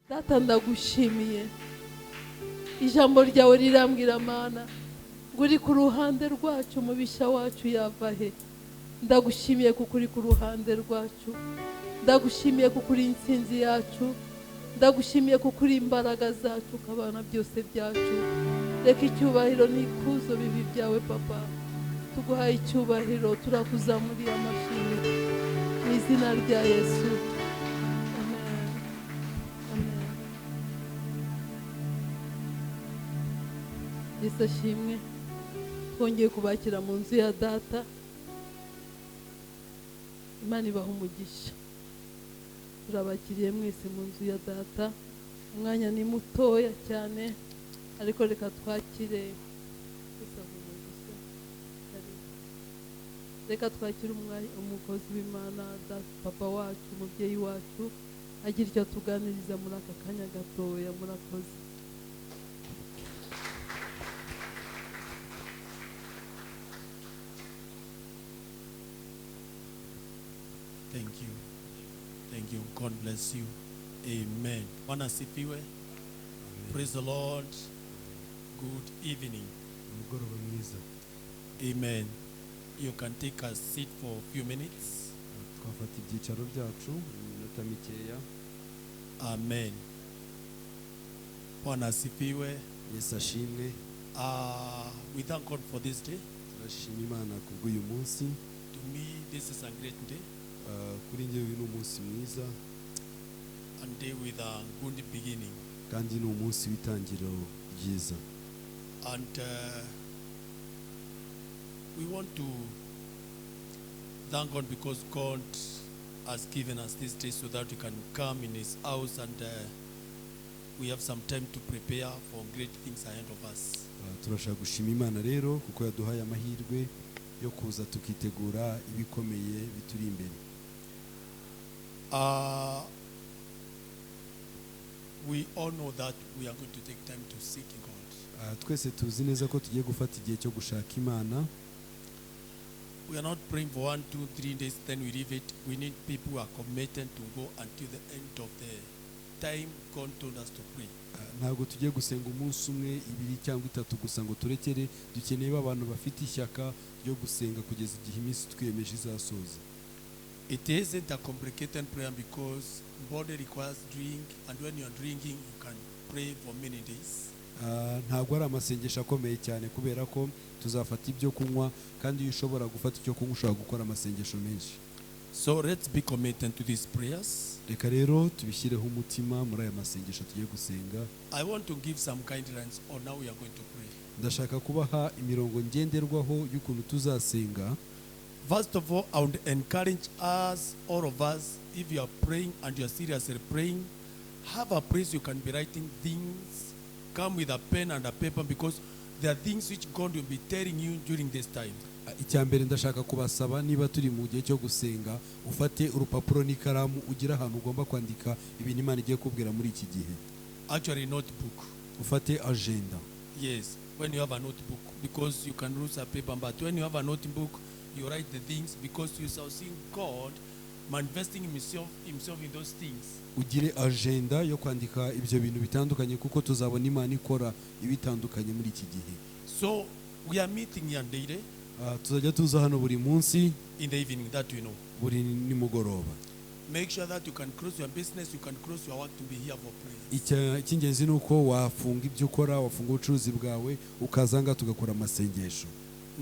Data ndagushimiye, ijambo ryawe rirambwira Mana ngo uri ku ruhande rwacu, mubisha wacu yava he. Ndagushimiye kuko uri ku ruhande rwacu, ndagushimiye kuko uri intsinzi yacu, ndagushimiye kuko uri imbaraga zacu, ukabana byose byacu. Reka icyubahiro n'ikuzo bibi byawe Papa, tuguhaye icyubahiro, turakuzamuriye amashimwe mu izina rya Yesu. Amen. Amen. Yesu ashimwe. Twongeye kubakira mu nzu ya Data. Imana ibaha umugisha. Turabakiriye mwese mu nzu ya Data. Umwanya ni mutoya cyane, ariko reka twakire. Reka twakire umukozi w'Imana, Papa wacu, umubyeyi wacu, agira icyo tuganiriza muri aka kanya gatoya. Murakoze. Thank you. Thank you. God bless you. Amen. Bwana asifiwe. Praise the Lord. Good evening. Amen. You can take a seat for a few minutes. Amen. Bwana asifiwe. Yesu ashimwe. We thank God for this day. Turashima Imana kubw'uyu munsi. To me, this is a great day. Kuri njye uyu ni umunsi mwiza. A day with a good beginning. Kandi ni umunsi w'itangiriro ryiza. And we want to thank God because God has given us this day so that we can come in His house and we have some time to prepare for great things ahead of us. Turashaka gushima Imana rero kuko yaduhaye amahirwe yo kuza tukitegura ibikomeye bituri imbere. We all know that we are going to take time to seek God. Twese tuzi neza ko tugiye gufata igihe cyo gushaka Imana. We are not praying for 1, 2, 3 days, then we leave it. We need people who are committed to go until the end of the time God told us to pray. Ntabwo tugiye gusenga umunsi umwe, ibiri cyangwa itatu gusa ngo turekere. Dukeneye abantu bafite ishyaka ryo gusenga kugeza igihe iminsi twiyemeje izasoza. It isn't a complicated prayer because body requires drink, and when you are drinking, you can pray for many days. Ntabwo ari amasengesho akomeye cyane kubera ko tuzafata ibyo kunywa, kandi iyo ushobora gufata icyo kunywa ushobora gukora amasengesho menshi. So let's be committed to these prayers. Reka rero tubishyireho umutima muri aya masengesho tugiye gusenga. I want to give some guidelines on how we are going to pray. Ndashaka kubaha imirongo ngenderwaho y'ukuntu tuzasenga. First of all, I would encourage us, all of us, if you are praying and you are seriously praying, have a place you can be writing things. Come with a pen and a paper because there are things which God will be telling you during this time. Icyambere ndashaka kubasaba niba turi mu gihe cyo gusenga, ufate urupapuro n'ikaramu, ugira ahantu ugomba kwandika ibintu Imana igiye kubwira muri iki gihe. Actually, notebook. Ufate agenda. Yes, when you have a notebook, because you can lose a paper, but when you have a notebook, you write the things because you shall see God manifesting himself in those things. Ugire agenda yo kwandika ibyo bintu bitandukanye kuko tuzabona Imana ikora ibitandukanye muri iki gihe. So we are meeting here daily. Tuzajya tuza hano buri munsi in the evening, that we know. Buri nimugoroba. Make sure that you can close your business, you can close your work to be here for prayer. Icy'ingenzi ni uko wafunga ibyo ukora, wafunga ubucuruzi bwawe, ukazanga tugakora amasengesho.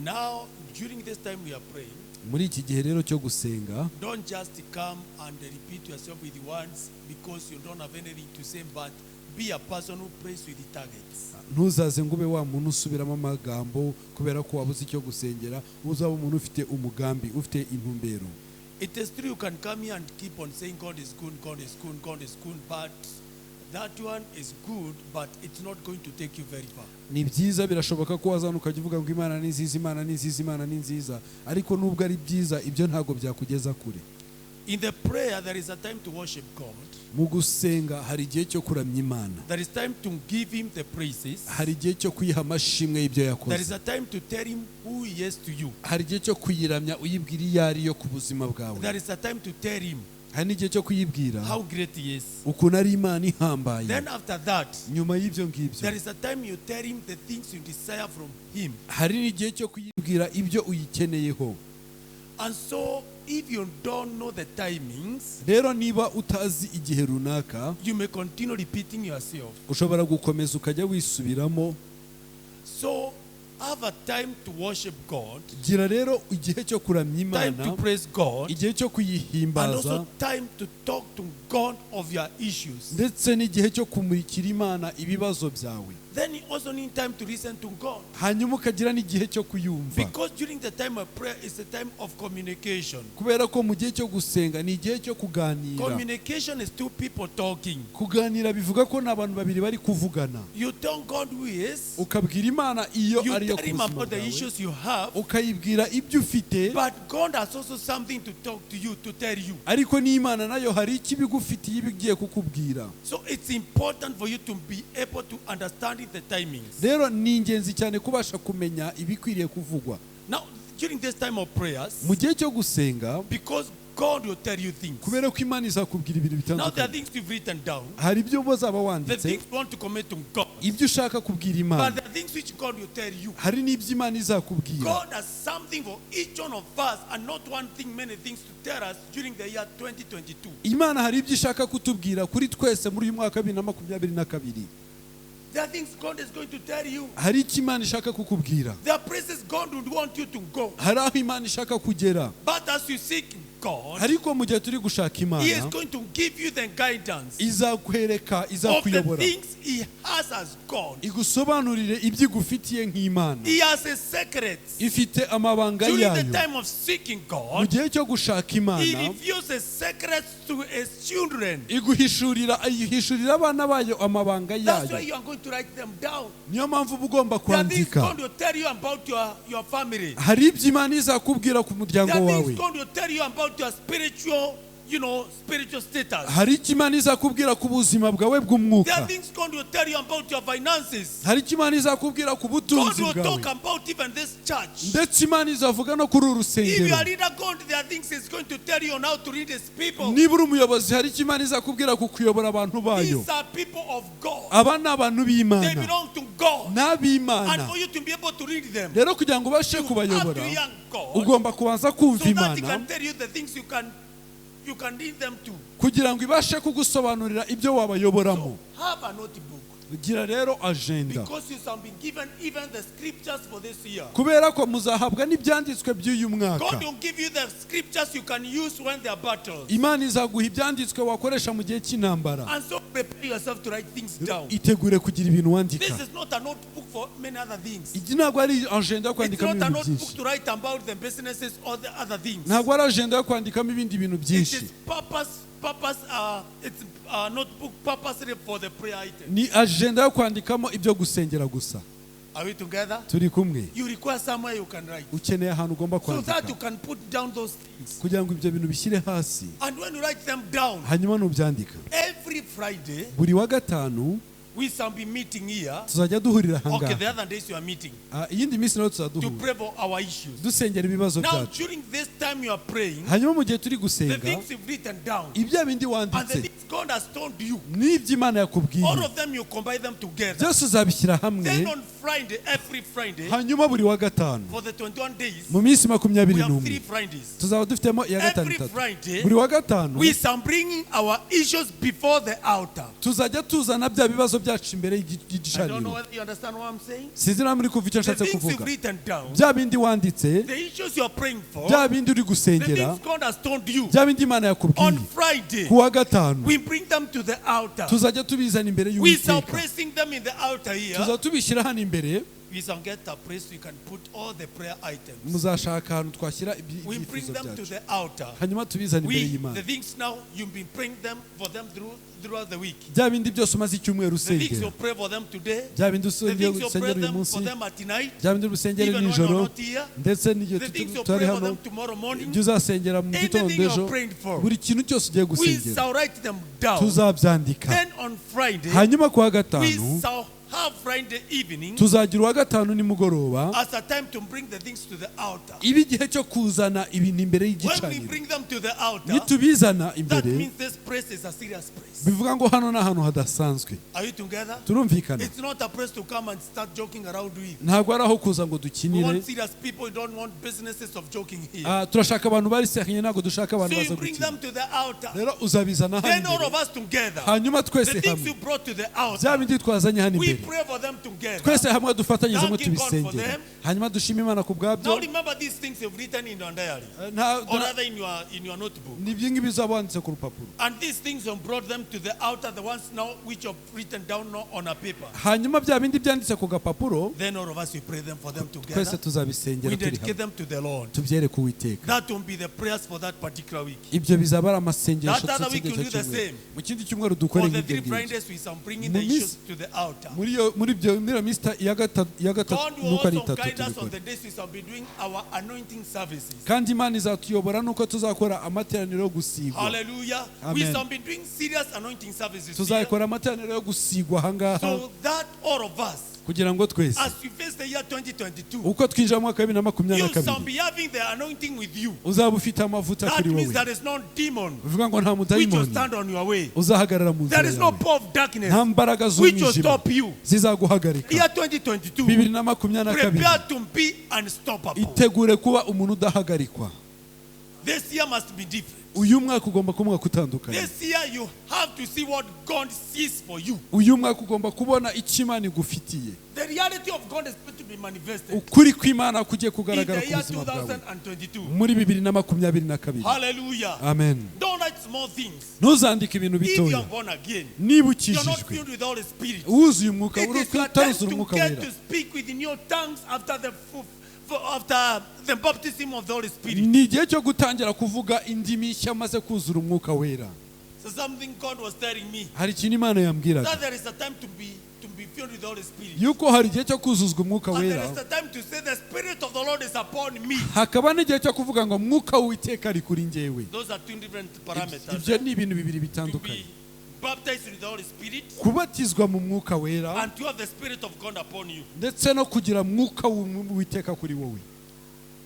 Now, during this time we are praying, muri iki gihe rero cyo gusenga, don't just come and repeat yourself with words because you don't have anything to say, but be a person who prays with the targets. Ntuzaze ngo ube wa muntu usubiramo amagambo kubera ko wabuze icyo gusengera, uzaba umuntu ufite umugambi, ufite intumbero. It is true you can come here and keep on saying God is good, God is good, God is good, but that one is good, but it's not going to take you very far. Ni byiza, birashoboka ko wazana ukajya uvuga ngo Imana ni nziza, Imana ni nziza, Imana ni nziza, ariko nubwo ari byiza ibyo ntago byakugeza kure. In the prayer there is a time to worship God. Mu gusenga hari igihe cyo kuramya Imana. There is time to give him the praises. Hari igihe cyo kwiha amashimwe y'ibyo yakoze. There is a time to tell him who he is to you. Hari igihe cyo kuyiramya uyibwira iyo ari yo ku buzima bwawe. There is a time to tell him hari n'igihe cyo kuyibwira how great he is. ukuntu ari Imana ihambaye. Then after that, Nyuma y'ibyo ngibyo there is a time you tell him the things you desire from him. hari n'igihe cyo kuyibwira ibyo uyikeneyeho. And so, if you don't know the timings, Rero niba utazi igihe runaka, you may continue repeating yourself. ushobora gukomeza ukajya wisubiramo. So, have a time to worship God, Gira rero igihe cyo kuramya time to Imana, praise God, igihe cyo and kuyihimbaza, also time to talk to God of your issues. ndetse n'igihe cyo kumurikira Imana ibibazo byawe. Then you also need time to listen to God. Hanyuma ukagira n'igihe cyo kuyumva. Because during the time of prayer is a time of communication. Kubera ko mu gihe cyo gusenga ni igihe cyo kuganira. Communication is two people talking. Kuganira bivuga ko ni abantu babiri bari kuvugana. You tell God who he is, Ukabwira Imana iyo you ariyo tell ku him buzima about the bwawe, issues you have, ukayibwira ibyo ufite, but God has also something to talk to you, to tell you. ariko n'Imana nayo hari icyo ibigufitiye ibigiye kukubwira. So it's important for you to be able to understand the timings. Rero ni ingenzi cyane kubasha kumenya ibikwiriye kuvugwa. Now, during this time of prayers, Mu gihe cyo gusenga, because God will tell you things. kubera ko Imana izakubwira ibintu Now there are bitandukanye. things you've written down, Hari ibyo uzaba the wanditse, things you want to commit to God, ibyo ushaka kubwira but Imana. there are things which God will tell you. Hari n'ibyo Imana izakubwira. God has something for each one of us, and not one thing, many things to tell us during the year 2022. Imana hari ibyo ishaka kutubwira kuri twese muri uyu mwaka 2022. There are things God is going to tell you. Hari icyo Imana ishaka kukubwira. There are places God would want you to go. Hari aho Imana ishaka kugera. But as you seek God, Ariko mu gihe turi gushaka He is Imana, going to give you the guidance izakwereka, of the izakuyobora, things He has as God. igusobanurire ibyo igufitiye nk'Imana. He has a secret. Ifite amabanga During the yayo. time of seeking Mu God, gihe cyo gushaka He Imana, reveals the secrets to His children. ayihishurira abana bayo amabanga That's why yayo. you are going to write them down. Niyo mpamvu uba ugomba There are things kwandika. God will tell you about your family. Hari ibyo Imana izakubwira ku There muryango are wawe. things God will tell you about your spiritual, spiritual status. Hari icyo Imana izakubwira ku buzima bwawe There are bw'umwuka. things God will tell you about your finances. Hari icyo Imana izakubwira ku God butunzi will talk bwawe. about even this church. Ndetse Imana izavuga no kuri uru If you rusengero. are leader God, there are things He's going to tell you on how to lead His people. Niba uri umuyobozi, hari icyo Imana izakubwira ku kuyobora abantu bayo. These are people of God. Aba ni abantu They b'Imana, belong to God. And n'ab'Imana. for you to be able to lead them, Rero kugira ngo ubashe you have kubayobora, to young God, ugomba kubanza kumva so that He Imana can tell you the things you can lead them to. kugira ngo ibashe kugusobanurira ibyo wabayoboramo. Have a notebook. Gira rero agenda, Because you have been given even the scriptures for this year. kubera ko muzahabwa n'ibyanditswe by'uyu mwaka. God will give you the scriptures you can use when there are battles. Imana izaguha ibyanditswe wakoresha mu gihe cy'intambara. And so prepare yourself to write things down. Itegure kugira ibintu wandika. This is not a notebook for many other things. Iki ntabwo ari agenda yo It's kwandikamo not a ibintu notebook byinshi. to write about the businesses or the other things. Ntabwo ari agenda yo kwandikamo ibindi bintu It byinshi. is it's a notebook purposely for the prayer item. Ni agenda yo kwandikamo ibyo gusengera gusa. Are we together? Turi kumwe. You require somewhere you can write. Ukeneye ahantu ugomba So that you kwandika can put down those things. kugira ngo ibyo bintu bishyire hasi, And when you write them down, hanyuma nubyandika. every Friday, Buri wa gatanu we shall be meeting here. tuzajya duhurira Okay, the ahangaha. other days you are meeting Iyindi minsi nayo to tuzaduhura pray for our issues. dusengera ibibazo Now, byacu. during this time you are praying, Hanyuma mu gihe turi the gusenga, things you've written down ibya bindi and the wanditse things God has told you, n'ibyo Imana all yakubwiye, of them you combine them together. byose uzabishyira Then hamwe. on Friday, every Friday, Hanyuma buri wa gatanu for the 21 days, mu minsi we 21 have 3 n'umwe Fridays. tuzaba dufitemo iya gatanu Every itatu. Friday, Buri wa gatanu we shall bring our issues before the altar. tuzajya tuzana bya bibazo byacu imbere I don't know y'igicaniro. whether you understand what I'm saying. Sinzi niba muri kumva icyo The nshatse things you've kuvuga. written down, Bya bindi wanditse, the issues you're praying for, bya bindi uri the gusengera, things God has told you, bya bindi Imana on yakubwiye, Friday, ku wa gatanu we bring them to the altar. tuzajya tubizana imbere We shall y'Uwiteka. placing them in the altar here. Tuzajya tubishyira hano imbere, We shall get a place we can put all the prayer items. muzashaka ahantu twashyira We bring ibyifuzo them to byacu, the altar. hanyuma tubizana imbere The y'Imana. things now you've been praying them for them throughout the week. Bya bindi byose umaze icyumweru The things you usengera, pray for them today. bya bindi The usengera things you pray usengera uyu them munsi, for them at night. bya bindi usengera Even when nijoro, you're not here. ndetse n'igihe The things you tutari pray for hano, them tomorrow morning. ibyo uzasengera mu gitondo Anything ejo, you're praying for. buri kintu cyose ugiye We gusengera shall write them down. tuzabyandika. Then on Friday, Hanyuma ku wa we gatanu shall have Friday evening tuzagira uwa gatanu nimugoroba as a time to bring the things to the altar. ibi igihe cyo kuzana ibintu imbere When we y'igicaniro. bring them to the altar, Nitubizana that imbere means this place is a serious place. bivuga ngo hano ni ahantu hadasanzwe. Are you together? Turumvikana? It's not a place to come and start joking around with. Ntabwo ari aho kuza ngo We dukinire. want serious people. We don't want businesses of joking here. Turashaka abantu bari seriye, ntabwo dushaka abantu So baza you bring gukina. them to the altar. Rero uzabizana hano Then all imbere, of us together, hanyuma the twese things hamwe you brought to the bya altar, bindi twazanye hano we imbere pray for them together. twese hamwe dufatanyizemo Thanking God for tubisengera, them. hanyuma dushima Imana ku bwabyo. Now remember these things you've written in your diary, or rather in your notebook. ni ibyo ngibyo uzaba wanditse ku rupapuro, And these things you brought them to the altar, the ones now which you've written down now on a paper. hanyuma bya bindi byanditse ku gapapuro Then all of us we pray them for them twese together. tuzabisengera We turi dedicate hamwe them to the Lord. tubyereke Uwiteka. That will be the prayers for that particular week. Ibyo bizaba ari amasengesho That other week tw'icyo we'll do the cyumweru. same. Mu kindi cyumweru dukore For the nk'ibyo 3 ngibyo. Fridays we are bringing the Mu issues to the altar. muri iyo minsi ya gatatu God will nuko ari also itatu guide us on tubikora. the days we shall be doing our anointing services. Kandi Imana izatuyobora nuko tuzakora amateraniro yo gusigwa. Hallelujah. Amen. We shall be doing serious anointing services here, Tuzakora amateraniro yo gusigwa ahangaha so that all of us, kugira ngo twese as we face the year 2022, uko twinjira mu mwaka wa 2022 you shall be having the anointing with you. uzaba ufite amavuta That kuri means wowe. there is no demon Bivuga ngo nta which will mudayimoni stand on your way. uzahagarara mu nzira There is no yawe. power of darkness Nta mbaraga which will z'umwijima stop you. zizaguhagarika. Year 2022, 2022 prepare to be unstoppable. itegure kuba umuntu udahagarikwa. This year must be different. Uyu mwaka ugomba kuba umwaka utandukanye. This year you have to see what God sees for you. Uyu mwaka ugomba kubona icyo Imana igufitiye. The reality of God is going to be manifested Ukuri kw'Imana kugiye in kugaragara the ku year buzima bwawe 2022. muri 2022. Hallelujah. Amen. Don't write small things. Ntuzandike ibintu If you bitoya. are born again, Niba you're not ukijijwe filled with the Holy Spirit. wuzuye umwuka It is your time utaruzura to umwuka get wera. to speak with new tongues after the baptism of the Holy Spirit. Ni igihe cyo gutangira kuvuga indimi nshya maze kuzura umwuka wera. So something God was telling me, Hari ikintu Imana yambwiraga that there is a time to be filled with the Holy Spirit. yuko hari igihe cyo kuzuzwa umwuka And there wera, is a time to say the Spirit of the Lord is upon me. hakaba n'igihe cyo kuvuga ngo mwuka w'Uwiteka ari kuri njyewe. Those are 2 different parameters. Ibyo ni ibintu bibiri To bitandukanye. be baptized with the Holy Spirit Kubatizwa mu mwuka wera and to have the Spirit of God upon you. ndetse no kugira mwuka w'Uwiteka kuri wowe.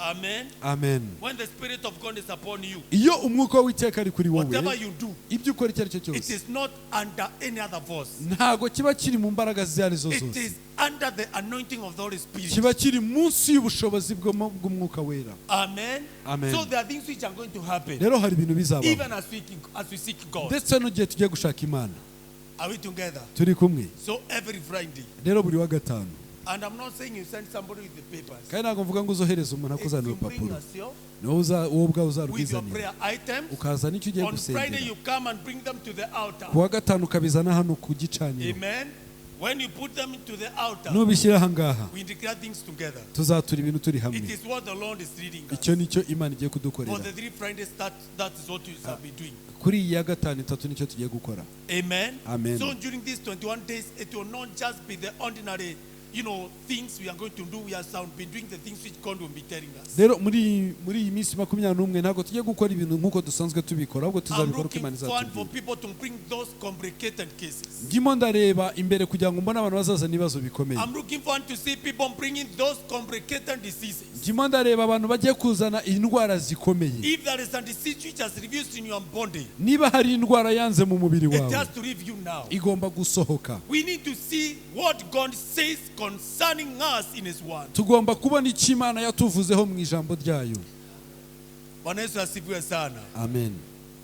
Amen. Amen. When the Spirit of God is upon you, Iyo umwuka w'Uwiteka ari kuri whatever wowe, you do, ibyo ukora icyo ari cyo it cyose is not under any other force. ntago kiba kiri mu mbaraga izo ari zo It zose, is under the anointing of the Holy Spirit. kiba kiri munsi y'ubushobozi bw'umwuka wera. Amen. Amen. So there are things which are going to happen Rero hari ibintu bizabaho even as we seek God. ndetse n'igihe tugiye gushaka Imana Are we together? turi kumwe. So every Friday, Rero buri wa gatanu, and I'm not saying you send somebody with the papers. kandi ntabwo mvuga ngo uzohereze umuntu It's akuzanira you bring urupapuro, yourself wowe ubwawe with your uzarwizanira prayer items. ukazana icyo ugiye On Friday, gusengera. you come and bring them to the altar. Ku wa gatanu ukabizana hano ku gicaniro. Amen. When you put them into the altar, Nubishyira aha ngaha we declare things together. tuzatura ibintu turi It hamwe. is what the Lord is leading us. Icyo nicyo Imana igiye For kudukorera. the 3 Fridays, that is what you shall be doing. Kuri iyi ya gatanu itatu nicyo tugiye gukora. Amen. Amen. So during these 21 days, it will not just be the ordinary, things we are going to do. We are been doing the things which God will be telling us. Rero muri iyi minsi 21 ntabwo tugiye gukora ibintu nk'uko dusanzwe tubikora, ahubwo I'm tuzabikora uko looking Imana forward for izatubwira. people to bring those complicated cases. Ndimo ndareba imbere kugira ngo mbone abantu bazazana ibibazo bikomeye. I'm looking forward to see people bringing those complicated diseases. Ndimo ndareba abantu bagiye kuzana indwara zikomeye. If there is a disease which has reduced in your body, Niba hari indwara yanze mu mubiri it wawe, has to leave you now. igomba gusohoka. We need to see what God says concerning us in His Word. Tugomba kubona icyo Imana yatuvuzeho mu ijambo ryayo. Bwana Yesu asifiwe sana. Amen.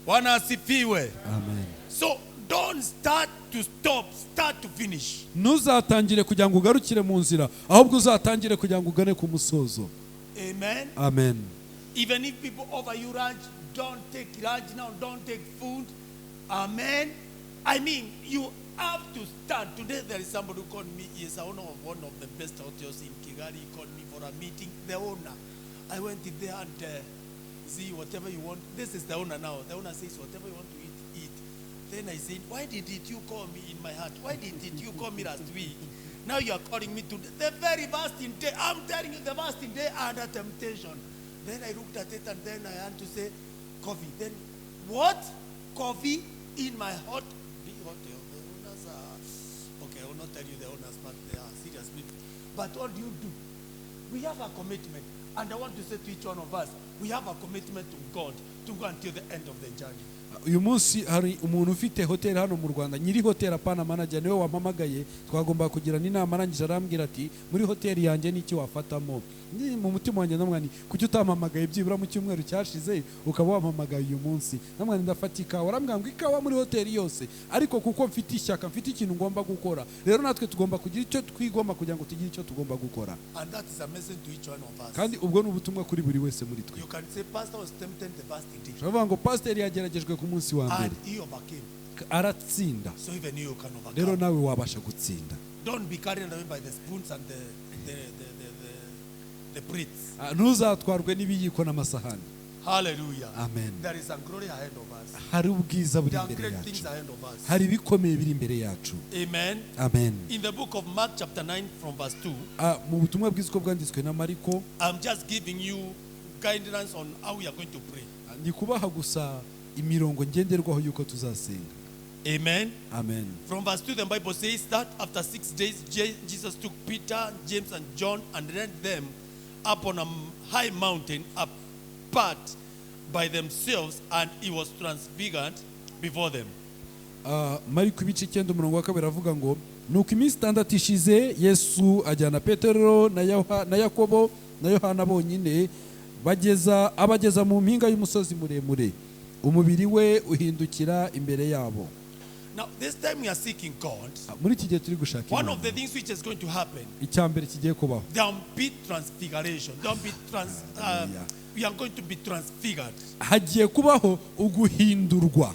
Bwana asifiwe. Amen. So don't start to stop, start to finish. Ntuzatangire kugira ngo ugarukire mu nzira, ahubwo uzatangire kugira ngo ugane ku musozo. Amen. Amen. Even if people offer you lunch, don't take lunch now, don't take food. Amen. I mean, you have to start. Today there is somebody who called me. He is the owner of one of the best hotels in Kigali. He called me for a meeting. The owner. I went in there and see whatever you want. This is the owner now. The owner says whatever you want to eat, eat. Then I said, why did you call me in my heart? Why did you call me last week? Now you are calling me to the very fasting day. I'm telling you, the fasting day under temptation. Then I looked at it and then I had to say, coffee. Then, what? Coffee in my hot big hotel. The owners are, okay, I will not tell you the owners, but they are serious people. But what do? We have a commitment. And I want to say to each one of us, we have a commitment to God to go until the end of the journey. uyu munsi hari umuntu ufite hoteli hano mu Rwanda, nyiri hoteli apana manager niwe wampamagaye, twagomba kugira n'inama, arangije arambwira ati muri hoteli yanjye n'iki wafatamo. Ni mu mutima wanjye namwani kuki utampamagaye byibura mu cyumweru cyashize ukaba wampamagaye uyu munsi. Namwani ndafata ikawa, arambwira ngo ikawa muri hoteli yose, ariko kuko mfite ishyaka, mfite ikintu ngomba gukora, rero natwe tugomba kugira icyo twigomba kugira ngo tugire icyo tugomba gukora. And that is a message to each one of us. Kandi ubwo ni ubutumwa kuri buri wese muri twe. You can say pastor was tempted the first day. Uravuga ngo pastor yageragejwe ku munsi wa mbere And he overcame. aratsinda, So even you can rero overcome. nawe wabasha gutsinda. Don't be carried away by the spoons and the plates. Ntuzatwarwe n'ibiyiko n'amasahani. Hallelujah. Amen. There is a glory ahead of us. Hari ubwiza buri There are imbere great things yacu, ahead of us. hari ibikomeye biri imbere yacu. Amen. Amen. In the book of Mark chapter 9 from verse 2, Mu butumwa bwiza uko bwanditswe na Mariko, I'm just giving you guidance on how we are going to pray. ni kubaha gusa imirongo ngenderwaho yuko tuzasenga. Amen. Amen. From verse 2, the Bible says that after 6 days, Jesus took Peter, James, and John and led them up on a high mountain apart by themselves, and he was transfigured before them. Mariko ibice 9 umurongo wa 2 avuga ngo nuko iminsi 6 ishize Yesu ajyana Petero na Yakobo na Yohana bonyine abageza mu mpinga y'umusozi muremure, umubiri we uhindukira imbere yabo. Now, this time we are seeking God. Muri iki gihe turi gushaka One of the things which is going to happen, icyambere kigiye kubaho, there will be transfiguration. There will be we are going to be transfigured. hagiye kubaho uguhindurwa,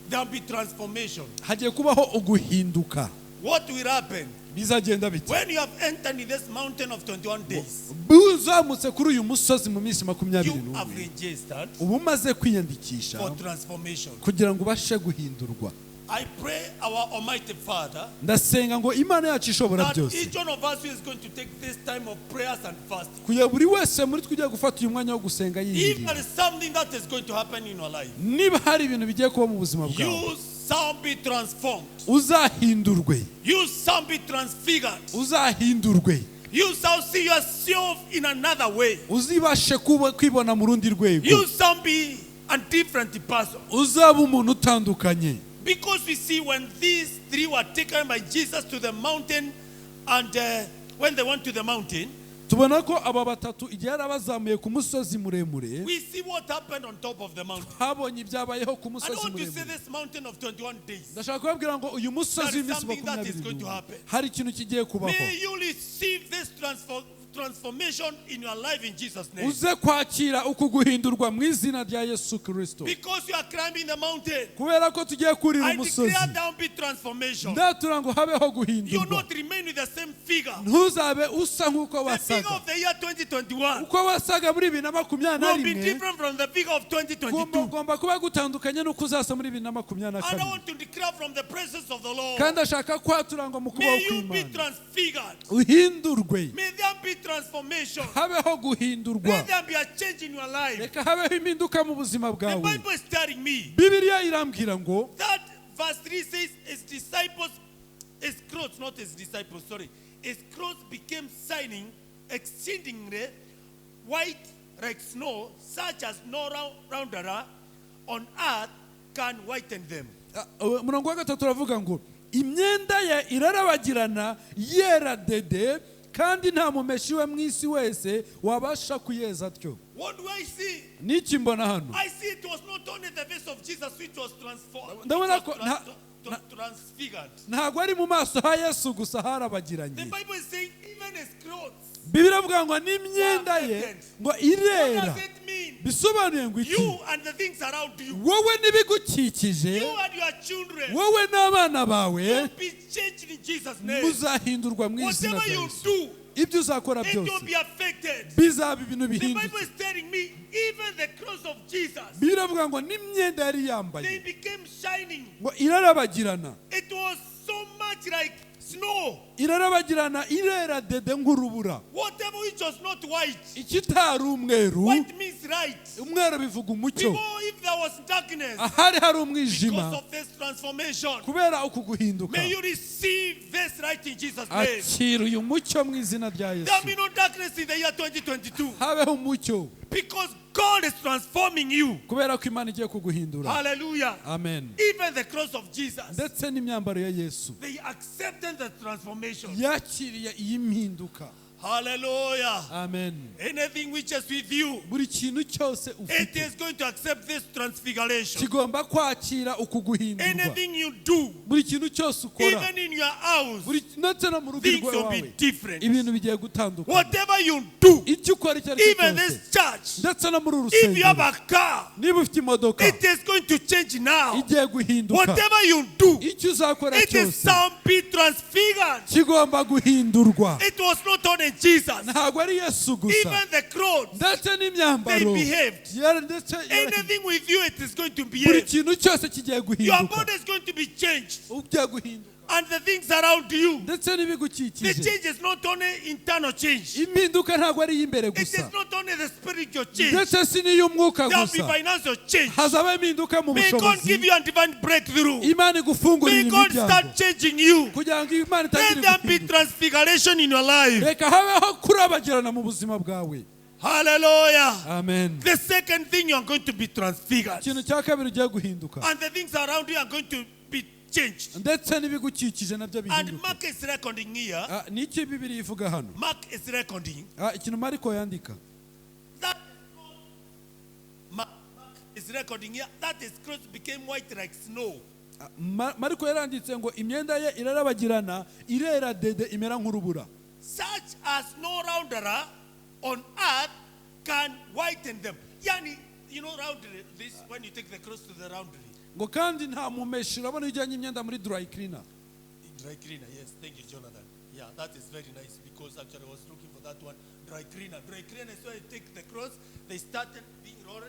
There will be transformation. hagiye kubaho uguhinduka. What will happen? Bizagenda bite? When you have entered in this mountain of 21 days, Buzamutse kuri uyu musozi mu minsi you 21, have registered ubu umaze kwiyandikisha for transformation. kugira ngo ubashe guhindurwa. I pray our Almighty Father Ndasenga ngo Imana yacu ishobora that byose, each one of us who is going to take this time of prayers and fasting, kugira buri wese muri twe ugiye gufata uyu mwanya wo gusenga if yirinda. there is something that is going to happen in your life, Niba hari ibintu bigiye kuba mu buzima bwawe, you shall be transformed. uzahindurwe, You shall be transfigured. uzahindurwe, You shall see yourself in another way. uzibashe kwibona mu rundi rwego, You shall be a different person. uzaba umuntu utandukanye. Because we see when these three were taken by Jesus to the mountain, and when they went to the mountain, Tubona ko aba batatu igihe yarabazamuye ku musozi muremure, we see what happened on top of the mountain. habonye ibyabayeho ku I musozi want to say muremure. this mountain of 21 days. Ndashaka kubabwira ngo uyu musozi There is w'iminsi something that is going to 21 happen. hari ikintu kigiye kubaho. May you receive this transformation in your life in Jesus' name. Uze kwakira uku guhindurwa mu izina rya Yesu Kristo. Because you are climbing the mountain, Kubera ko tugiye kurira I umusozi, declare there will be transformation. ndatura ngo habeho You will guhindurwa. not remain with the same figure. Ntuzabe usa nk'uko The figure wasaga. of the year 2021 Uko wasaga muri 2021 will be different from the figure of 2022. ugomba kuba gutandukanye n'uko uzasa muri And I 2022. want to declare from the presence of the Lord, Kandi ashaka kwatura ngo mu kubaho may you be kw'Imana transfigured. uhindurwe, May there be transformation. habeho guhindurwa, May there be a change in your life. reka habeho impinduka mu buzima The bwawe. Bible is telling me Bibiliya irambwira ngo that verse 3 says his disciples, his clothes, not his disciples, sorry, his clothes became shining exceedingly white like snow, such as no rounderer on earth can whiten them. umurongo wa 3 uravuga ngo imyenda ye irarabagirana yera dede, kandi nta mumeshi we mu isi wese wabasha kuyeza atyo. What do I see? Niki mbona hano? I see it was not only the face of Jesus which was transformed, Ndabona ko transfigured. ntabwo ari mu maso ha Yesu gusa The harabagiranye. Bible is saying even his clothes. Bibiliya ivuga ngo n'imyenda ye ngo What irera. does it mean? Bisobanuye ngo iki? You and the things around you, Wowe n'ibigukikije, you and your children, wowe n'abana bawe will be changed in Jesus' name. muzahindurwa mu izina Whatever rya you Yesu. do, Ibyo uzakora it will byose be affected. bizaba ibintu The Bible bihindutse. is telling me even the clothes of Jesus, Bibiliya ivuga ngo n'imyenda yari they yambaye became shining. ngo irarabagirana, It was so much like snow. irarabagirana irera dede nk'urubura. Whatever which was not white, Ikitari umweru, white means light. umweru bivuga umucyo. Before, if there was darkness ahari hari because umwijima of this transformation. kubera uku guhinduka. May you receive this right in Jesus' name. Akira uyu mucyo mu izina rya There Yesu. be no darkness in the year 2022 Habeho umucyo because God is transforming you. kubera ko Imana igiye kuguhindura. Hallelujah. Amen. Even the cross of Jesus, Ndetse n'imyambaro ya Yesu they accepted the transformation. yakiriye iyi mpinduka. Hallelujah. Amen. Anything which is with you, Buri kintu cyose it ufite is going to accept this transfiguration. kigomba kwakira uku guhindurwa. Anything you do, Buri kintu cyose ukora, even in your house, ndetse no mu rugo things will be rwawe, different. ibintu bigiye gutandukana. Whatever you do, Icyo ukora icyo ari cyo even cyose, this church, ndetse no muri uru if you have rusengero, a car, niba ufite imodoka it is going to change now. igiye guhinduka. Whatever you do, Icyo uzakora it is cyose shall be transfigured. kigomba guhindurwa. It was not only Jesus, Ntabwo ari Yesu gusa, even the crowds, ndetse they n'imyambaro behaved. ndetse Anything with you, it is going to buri behave. kintu cyose kigiye Your guhinduka. body is going to be changed, Ugiye guhinduka and the things around you. ndetse The n'ibigukikije. change is not only internal change. Impinduka ntabwo ari iy'imbere It is gusa, not only the spiritual change. ndetse si n'iy'umwuka There will be gusa. financial change. Hazaba impinduka mu May God give bushobozi. you a divine breakthrough. Imana igufungurira May God imiryango start changing you. kugira ngo Imana Let itangire there be guhinduka. transfiguration in your life. Reka habeho kurabagirana mu buzima bwawe. Hallelujah. Amen. The second thing, you are going to be transfigured. Ikintu cya kabiri ugiye guhinduka, And the things around you are going to be changed. ndetse n'ibigukikije nabyo And bihinduka. Mark is recording here. Ni iki Bibiliya ivuga hano? Mark is recording. Ikintu Mariko yandika, That Mark is recording here. That his clothes became white like snow. Mariko yaranditse ngo imyenda ye irarabagirana irera dede imera nk'urubura. Such as no rounderer on earth can whiten them. Yani, you know, roundry, this when you take the clothes to the roundry. Ngo kandi nta mumeshi urabona iyo ujyanye imyenda muri dry cleaner. Dry cleaner, yes. Thank you, Jonathan. Yeah, that is very nice because actually I was looking for that one. Dry cleaner. Dry cleaner is where you take the clothes, they started being rolled.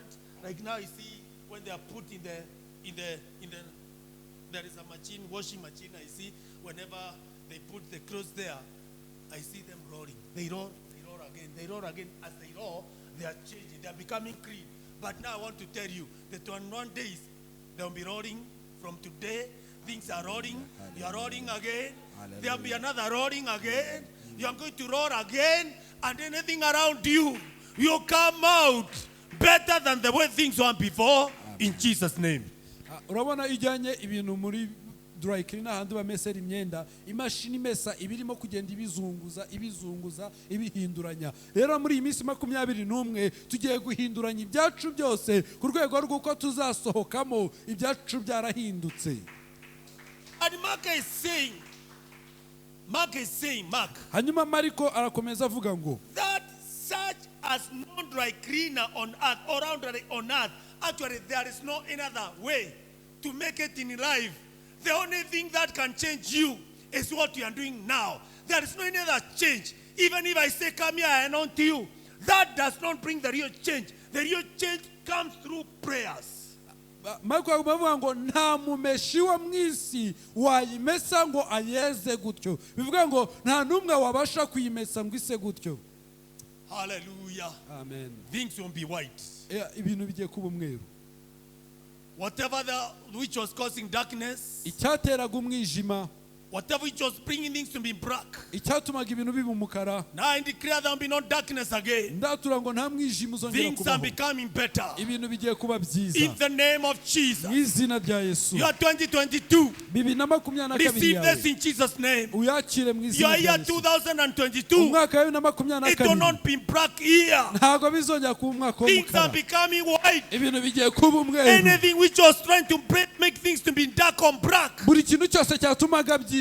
Like now you see when they are put in the there is a machine, washing machine, I see whenever they put the clothes there, I see them rolling. They roll again. They roll again. As they roll, they are changing. They are becoming clean. But now I want to tell you that on 1 days, they will be rolling. From today, things are rolling. You are rolling again. There will be another rolling again. You are going to roll again. And anything around you, you come out better than the way things were before. In Jesus' name. Urabona ijyanye ibintu muri dry cleaner handi bamesera imyenda, imashini imesa ibirimo kugenda ibizunguza ibihinduranya. Rero muri iyi minsi 21 tugiye guhinduranya ibyacu byose ku rwego rw'uko tuzasohokamo ibyacu byarahindutse. And Mark is saying, Hanyuma Mariko arakomeza avuga ngo that such as no dry cleaner on earth or rounderer on earth, actually there is no another way to make it in life. The only thing that can change you is what you are doing now. There is no any other change. Even if I say come here and on to you, that does not bring the real change. The real change comes through prayers. Mariko avuga ngo nta mumeshi wa mwisi wayimesa ngo ayeze gutyo. Bivuga ngo nta numwe wabasha kuyimesa ngo ise gutyo. Hallelujah. Amen. Things won't be white. Ibintu bigiye kuba umweru. Whatever which was causing darkness, icyateraga umwijima, whatever which was bringing things to be black, icyatumaga ibintu biba umukara, now I declare there will be no darkness again. ndatura ngo nta mwijima uzongera Things are kubaho. becoming better. Ibintu bigiye kuba byiza. In the name of Jesus. Mu izina rya Yesu. You are 2022. 2022 Receive this yawe in Jesus' name. uyakire mu You izina are rya here Yesu. 2022. Umwaka wa It will 2022 not be black here. ntabwo bizongera kuba umwaka Things are w'umukara. becoming white. Ibintu bigiye kuba umweru. Anything which was trying to make things to be dark on black, Buri kintu cyose cyatumaga byijima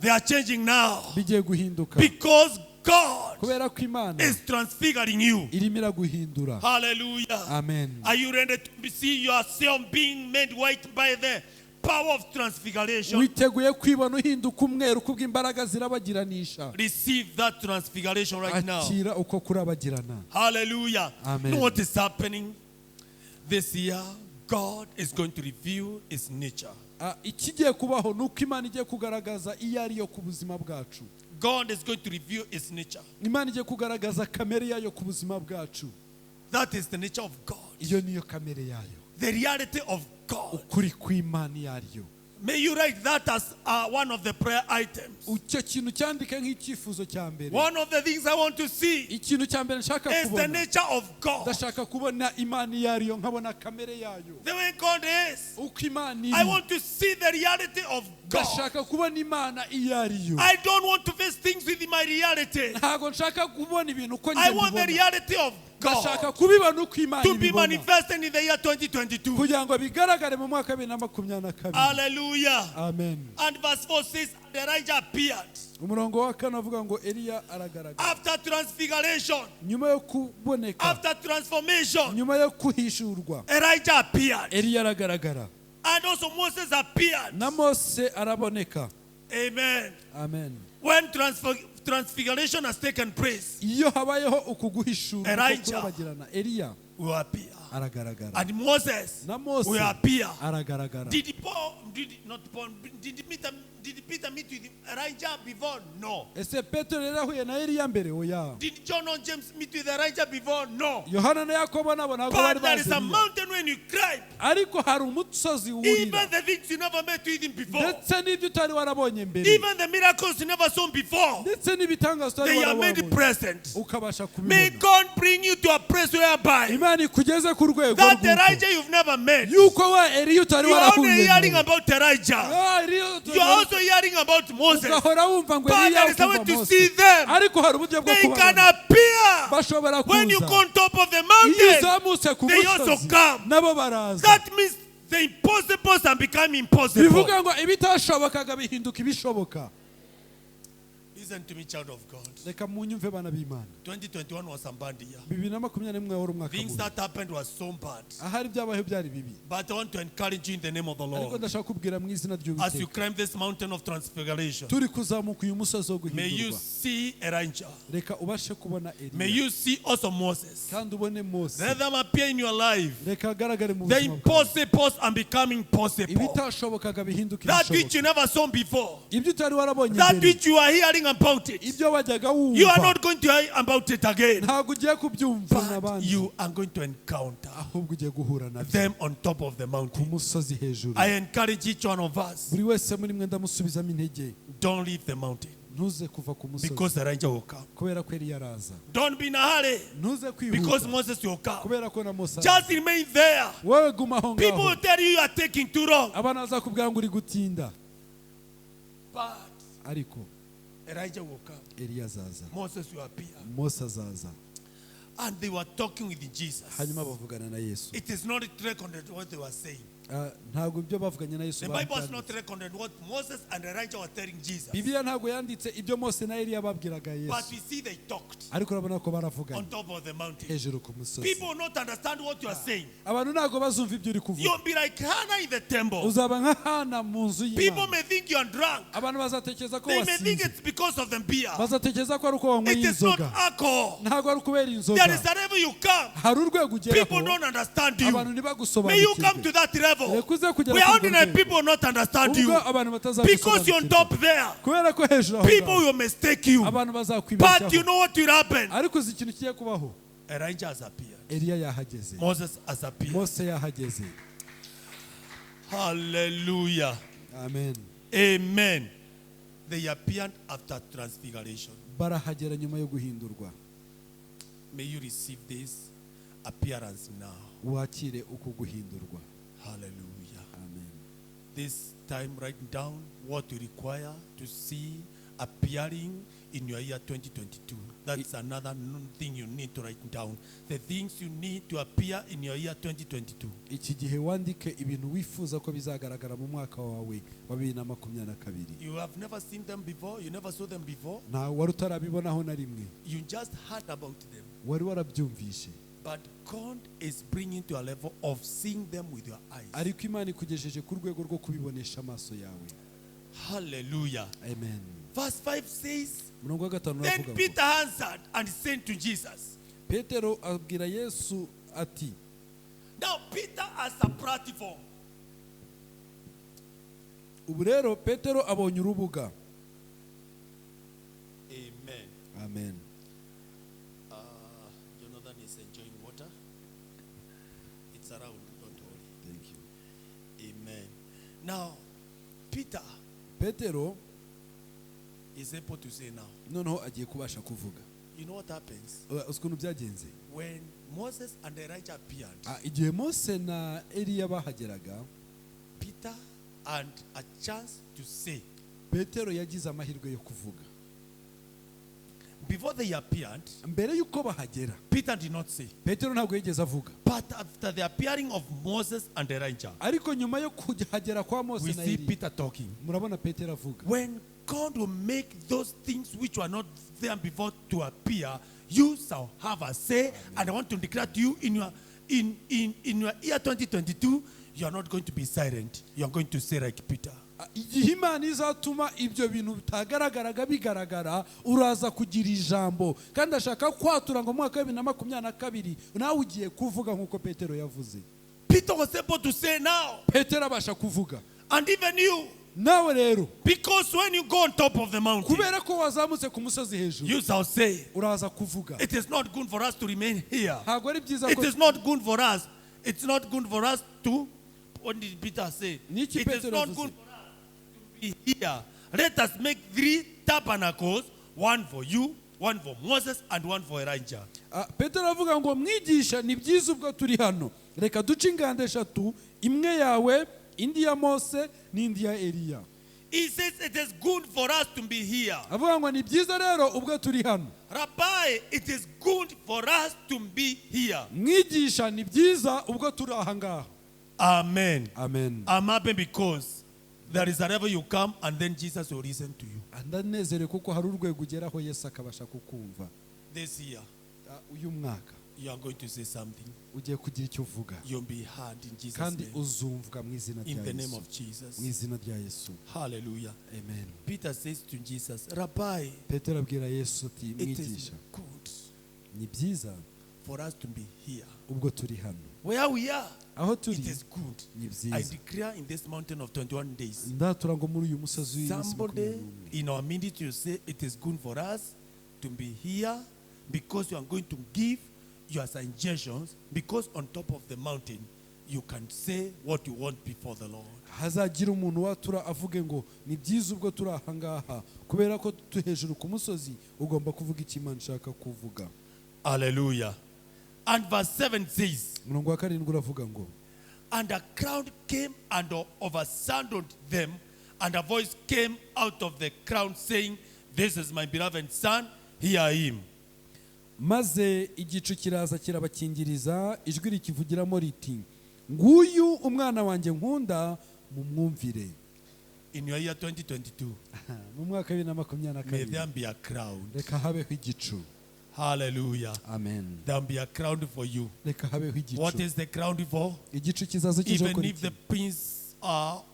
they are changing now. bigiye guhinduka. Because God Kubera ko Imana is transfiguring you. irimo iraguhindura. Hallelujah. Amen. Are you ready to see yourself being made white by the power of transfiguration? Witeguye kwibona uhinduka umweru kubw'imbaraga zirabagiranisha. Receive that transfiguration right now. Akira uko kurabagirana. Hallelujah. Amen. You know what is happening? This year, God is going to reveal His nature. Ikigiye kubaho nuko Imana igiye kugaragaza iyo ari yo ku buzima bwacu. God is going to reveal His nature. Imana igiye kugaragaza kamere yayo ku buzima bwacu. That is the nature of God. Iyo niyo kamere yayo. the reality of God. ukuri kw'Imana iyo ariyo. May you write that as one of the prayer items. icyo kintu cyandike nk'icyifuzo cya mbere. One of the things I want to see ikintu cya mbere nshaka is the kubona, nature of God. ndashaka kubona Imana iyo ariyo, nkabona kamere yayo, The way God is. uko Imana I iri. want to see the reality of God. ndashaka kubona Imana iyo ariyo. I don't want to face things with my reality. ntabwo nshaka kubona ibintu uko I njye want the mbibona, reality of ndashaka God kubibona uko Imana to be ibibona, manifested in the year 2022. kugira ngo bigaragare mu mwaka wa 2022. Hallelujah. Amen. And verse 4 says, Elijah appeared umurongo wa kane avuga ngo Eliya aragaragara after transfiguration, nyuma yo kuboneka, after transformation. nyuma yo kuhishurwa. Elijah appeared, Eliya aragaragara, and also Moses appeared. na Mose araboneka. Amen. Amen. When transfiguration has taken place, iyo habayeho uku guhishurwa ko Elijah kurabagirana, Eliya will appear, aragaragara, and Moses na Mose will appear. aragaragara. Did Peter meet with Elijah before? No. ese Petero yarahuye na Eliya mbere? Oya. Did John or James meet with Elijah before? No. Yohana na Yakobo nabo ntabwo bari But there is bazi a Eliya. mountain when you climb, ariko hari umusozi wurira, even the things you never met with him before, ndetse n'ibyo utari warabonye mbere, even the miracles you never saw before, ndetse n'ibitangazo utari they are made warabonye, present. ukabasha May kubibona. God bring you to a place whereby Imana ikugeze ku rwego that rw'uko Elijah you've never met, yuko wa Eliya utari you are only warahuye hearing nawe. about Elijah. Eliya You are also hearing about Moses. ugahora wumva ngo But Eliya there is a way ukumva to Mose. see them. ariko hari uburyo bwo They can kubabona, appear. bashobora When you kuza. go on top of the iyo mountain, uzamutse ku they also musozi come. nabo baraza. That means the impossible can become impossible. bivuga ngo ibitashobokaga bihinduka ibishoboka. Listen to me, child of God. reka munyumve bana b'Imana, 2021 was a bad year. 2021 wari umwaka Things mubi, that happened was so bad. ahari ibyabayeho byari bibi, But I want to encourage you in the name of the ariko Lord. ndashaka kubwira mu izina As you ry'Uwiteka, climb this mountain of transfiguration, turi kuzamuka uyu musozi wo may you guhindurwa, see Elijah. reka ubashe kubona May Eliya, you see also Moses. kandi ubone Mose, Let them appear in your life. reka agaragare mu The buzima bwawe. impossible and becoming possible. ibitashobokaga bihinduka That which you ibishoboka, never saw before. ibyo utari warabonye That mbere, which you are hearing about it. ibyo wajyaga You are wumva, not going to hear about it again. ntabwo ugiye kubyumva But n'abandi, you are going to encounter ahubwo ugiye guhura nabyo them on top of the ku mountain. musozi hejuru. I encourage each one of us, buri wese muri mwe ndamusubizamo intege, don't leave the mountain ntuze kuva ku musozi because Elijah will come. kubera ko Eliya araza. Don't be in a hurry Ntuze because kwihuta Moses will come. kubera ko na Mose araza. Just remain there. wowe guma aho People ngaho, will tell you you are taking too long. abana bazakubwira ngo uri gutinda, But ariko Elijah will come. Eliya azaza, Moses will appear. Mose azaza. And they were talking with Jesus. hanyuma bavugana na Yesu. It is not recorded what they were saying. ntabwo ibyo bavuganye na Yesu The Bible has babyanditse. not recorded what Moses and Elijah were telling Jesus. Bibiliya ntabwo yanditse ibyo Mose na Eliya babwiraga But Yesu, we see they talked ariko urabona ko on baravuganye top of the mountain. hejuru ku musozi. People will not understand what you are saying. abantu ntabwo bazumva ibyo uri kuvuga, You'll be like Hannah in the temple. uzaba nka Hana mu nzu People y'Imana. may think you are drunk. abantu bazatekereza ko They may think wasinze, it's because of the beer. bazatekereza ko ari uko wanyweye It is not inzoga, alcohol. ntabwo ari ukubera There inzoga. is a level you come. hari urwego People ugeraho don't understand you. abantu May you come to ntibagusobanukirwe, that level. reka uze kugera We kuri are urwo ordinary rwego. people will not understand you. ubwo abantu Because you're on top batazagusobanukirwa there. kubera ko hejuru aho People ngaho will mistake you. abantu But you bazakwibeshyaho, know what will happen? ariko uzi ikintu kigiye kubaho. Elijah has appeared. Eliya yahageze, Moses has appeared. Mose yahageze. Hallelujah. Amen. Amen. They appeared after transfiguration. barahagera nyuma yo guhindurwa. May you receive this appearance now. wakire uku guhindurwa. Hallelujah. Amen. This time write down what you require to see appearing in your year 2022. That's another thing you need to write down. The things you need to appear in your year 2022. iki gihe wandike ibintu wifuza ko bizagaragara mu mwaka wawe wa 2022. You have never seen them before. You never saw them before. nta wari utarabibonaho na rimwe, You just heard about them. wari warabyumvishe, But God is bringing to a level of seeing them with your eyes. ariko Imana ikugejeje ku rwego rwo kubibonesha amaso yawe. Hallelujah. Amen. Verse 5 says, Murongo wa 5 Then uravuga ngo, Peter answered and said to Jesus. Petero abwira Yesu ati, Now Peter has a platform. ubu rero Petero abonye urubuga. Amen. Amen. Jonathan is enjoying water. It's around, don't worry. Now, Peter petero is able to say now. noneho agiye kubasha kuvuga. You know what happens? Uzi ukuntu byagenze? When Moses and Elijah appeared, Igihe Mose na Eliya bahageraga, Peter had a chance to say. petero yagize amahirwe yo kuvuga. Before they appeared, Mbere yuko bahagera, Peter did not say. petero ntabwo yigeze avuga. But after the appearing of Moses and Elijah, Ariko nyuma yo kuhagera kwa we Mose na see Eliya, Peter talking. murabona petero avuga. When God will make those things which were not there before to appear, you shall have a say. And I want to declare to you in your year 2022, you are not going to be silent. You are going to say like Peter. Igihe Imana izatuma ibyo bintu bitagaragaraga bigaragara, uraza kugira ijambo. Kandi ashaka kwatura ngo mu mwaka wa 2022 nawe ugiye kuvuga nkuko petero yavuze. Peter was able to say now. Petero abasha kuvuga. And even you. Nawe rero, Because when you go on top of the mountain, kubera ko wazamutse ku musozi hejuru, you shall say, uraza kuvuga. it is not good for us to remain here. Ntabwo ari byiza It ko is not good for us. It's not good for us to, what did Peter say? Niki It is Petero not yavuze? good for us to be here. Let us make 3 tabernacles, one for you, one for Moses, and one for Elijah. Petero avuga ngo mwigisha ni byiza ubwo turi hano. Reka duce ingando 3, imwe yawe, indi ya Mose, n'indi ya Eliya. He says it is good for us to be here. Avuga ngo ni byiza rero ubwo turi hano. Rabbi, it is good for us to be here. Mwigisha ni byiza ubwo turi aha ngaha. Amen. Amen. I'm happy because there is a level you come and then Jesus will listen to you. Ndanezerewe kuko hari urwego ugeraho Yesu akabasha kukumva. This year, Uyu mwaka you are going to say something. ugiye kugira icyo uvuga. You'll be heard in Jesus' Kandi name. uzumvwa mu izina In rya the name Yesu. of Jesus. Mu izina rya Yesu. Hallelujah. Amen. Peter says to Jesus, Rabbi, Petero abwira Yesu ati it is mwigisha good ni byiza for us to be here. ubwo turi hano. Where we are, Aho it turi is good. ni I byiza. declare in this mountain of 21 days, Ndatura ngo muri uyu musozi w'iminsi somebody 21. in our ministry will say it is good for us to be here because you are going to give your suggestions, because on top of the mountain you can say what you want before the Lord. Hazagira umuntu watura avuge ngo ni byiza ubwo turi aha ngaha kubera ko tu hejuru ku musozi ugomba kuvuga icyo Imana ishaka kuvuga. Hallelujah. And verse 7 says, Umurongo wa 7 uravuga ngo and a crowd came and overshadowed them, and a voice came out of the crowd saying, this is my beloved son, hear him. maze igicu kiraza kirabakingiriza, ijwi rikivugiramo riti nguyu umwana wanjye nkunda mumwumvire. In your year 2022, Mu mwaka wa may 2022 there be a crowd. reka habeho igicu. Hallelujah. Amen. There will be a crowd for you. Reka habeho igicu. What is the crowd for? Igicu kizaza kije Even gukora if the iki? prince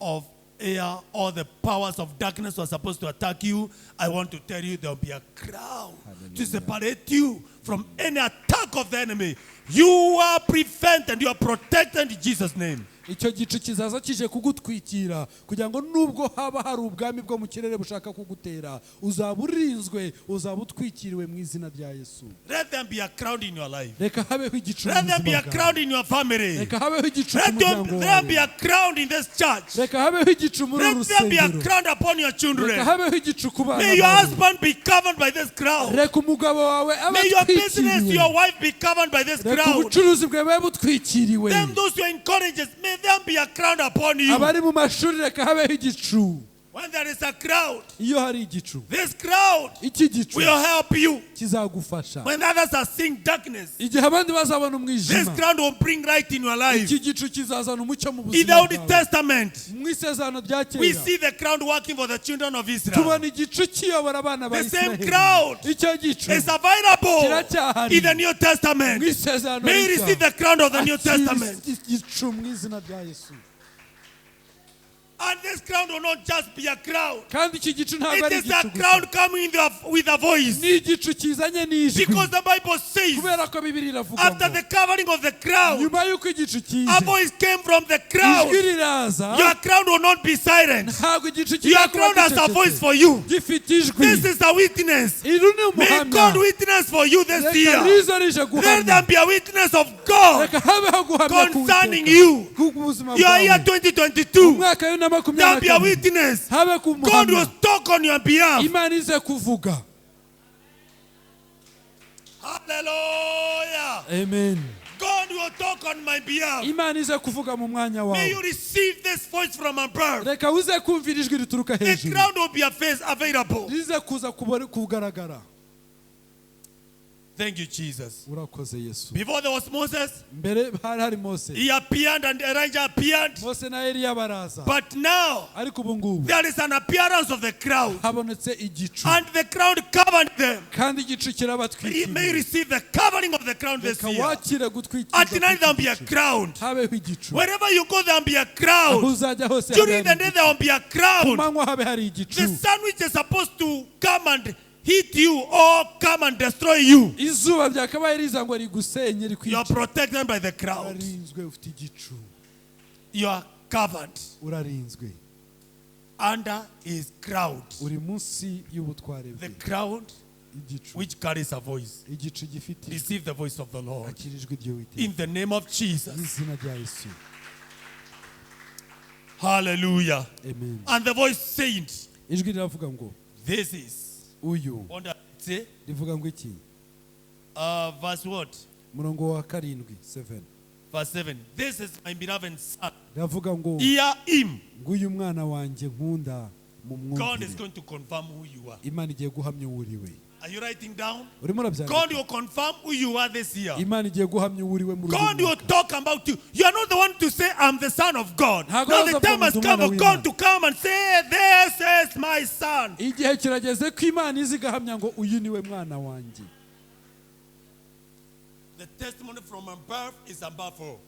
of air or the powers of darkness were supposed to attack you, I want to tell you there will be a crowd to Hallelujah. separate you from any attack of the enemy. You are prevented, you are protected in Jesus' name. Icyo gicu kizaza kije kugutwikira kugira ngo nubwo haba hari ubwami bwo mu kirere bushaka kugutera uzaba urinzwe, uzaba utwikiriwe mu izina rya Yesu. Let there be a crowd in your life. Reka habeho igicu mu Let there be buzima a bwawe. crowd in your family. Reka habeho igicu Let mu there muryango be a wawe. crowd in this church. Reka habeho igicu muri uru Let there be a rusengero. crowd upon your Reka children. habeho igicu ku bana May your bawe. husband be covered by this crowd. Reka umugabo wawe abe May your business, atwikiriwe. your wife be covered by this Reka crowd. ubucuruzi bwawe bube butwikiriwe. Them, those who are in colleges, may there be a crowd upon you. Abari mu mashuri reka habeho igicu. When there is a crowd, Iyo hari igicu, this crowd iki gicu will help you. kizagufasha. When others are seeing darkness, Igihe abandi bazabona this umwijima, crowd will bring light in your life. iki gicu kizazana umucyo mu In buzima the Old bwawe. Testament, Mu isezerano rya we kera see the crowd working for the children of Israel. tubona igicu kiyobora abana ba The same Isiraheli. crowd Icyo gicu is available kiracyahari in the New Testament. mu isezerano May you receive the crown of the New Testament. igicu mu izina rya Yesu. And this crowd will not just be a crowd. Kandi iki gicu ntabwo It ari is a igicu crowd gusa, coming with a voice. ni igicu kizanye n'ijwi. Because the Bible says, Kubera ko Bibiliya iravuga after ngo the covering of the crowd, nyuma y'uko igicu a kije voice came from the crowd. ijwi riraza, Your crowd will not be silent. ntabwo igicu Your kizakuba crowd has a voice gicecetse. for you. Gifite ijwi. This is a witness. Iru ni May umuhamya. God witness for you this Reka year. riza rije Let guhamya. there be a witness of God Reka habeho guhamya concerning k'Uwiteka you. ku buzima Your year bwawe. 2022. Umwaka wa There'll be a witness. habe God kumuhamya will talk on your behalf. imana ize kuvuga. Hallelujah. Amen. God will talk on my behalf. imana ize kuvuga mu mwanya May you wawe. receive this voice from above. reka uze kumvira ijwi rituruka The hejuru ground will be available. rize kuza kugaragara. Thank you, Jesus. urakoze Yesu. Before there was Moses, mbere hari Mose. he appeared and Elijah appeared. Mose na Eliya baraza. But now, ariko ubu ngubu there is an appearance of the crowd. habonetse igicu And the crowd covered them. kandi igicu He may kirabatwikira. receive the covering of the crowd this reka year. wakire At gutwikirwa night there will be a kw'igicu. crowd. habeho igicu. Wherever you go, there will be a aho crowd. uzajya hose habe During the hari day, igicu. there will be a crowd. manywa habe hari The igicu. sun which is supposed to come and hit you or come and destroy you. izuba byakabaye riza ngo rigusenye You are rikwice. protected by the crowd. urarinzwe ufite igicu. You are covered urarinzwe under his crowd. uri munsi y'ubutware The bwe. crowd igicu which carries a voice. igicu gifite ijwi. Receive the voice of the Lord. akira ijwi ry'Uwiteka. In the name of Jesus. n'izina rya Yesu. Hallelujah. Amen. And the voice said, ijwi riravuga ngo this is. uyu What does it say? rivuga ngo iki? Verse what? murongo wa 7. Verse 7. This is my beloved son. riravuga ngo Hear him. nguyu mwana wanjye nkunda mu God is mwumvire. going to confirm who you are. imana igiye guhamya uwo uri we. Are you writing down? urimo God urabyandika? will confirm who you are this year. imana igiye guhamya uwo uri we muri uyu God will mwaka. talk about you. You are not the one to say, I'm the son of God. Ntabwo Now the waza time has kuvuga come for umwana God w'Imana. to come and say, this is my son. igihe kirageze ko imana iza igahamya ngo uyu ni we mwana wanjye. The testimony from above is above all.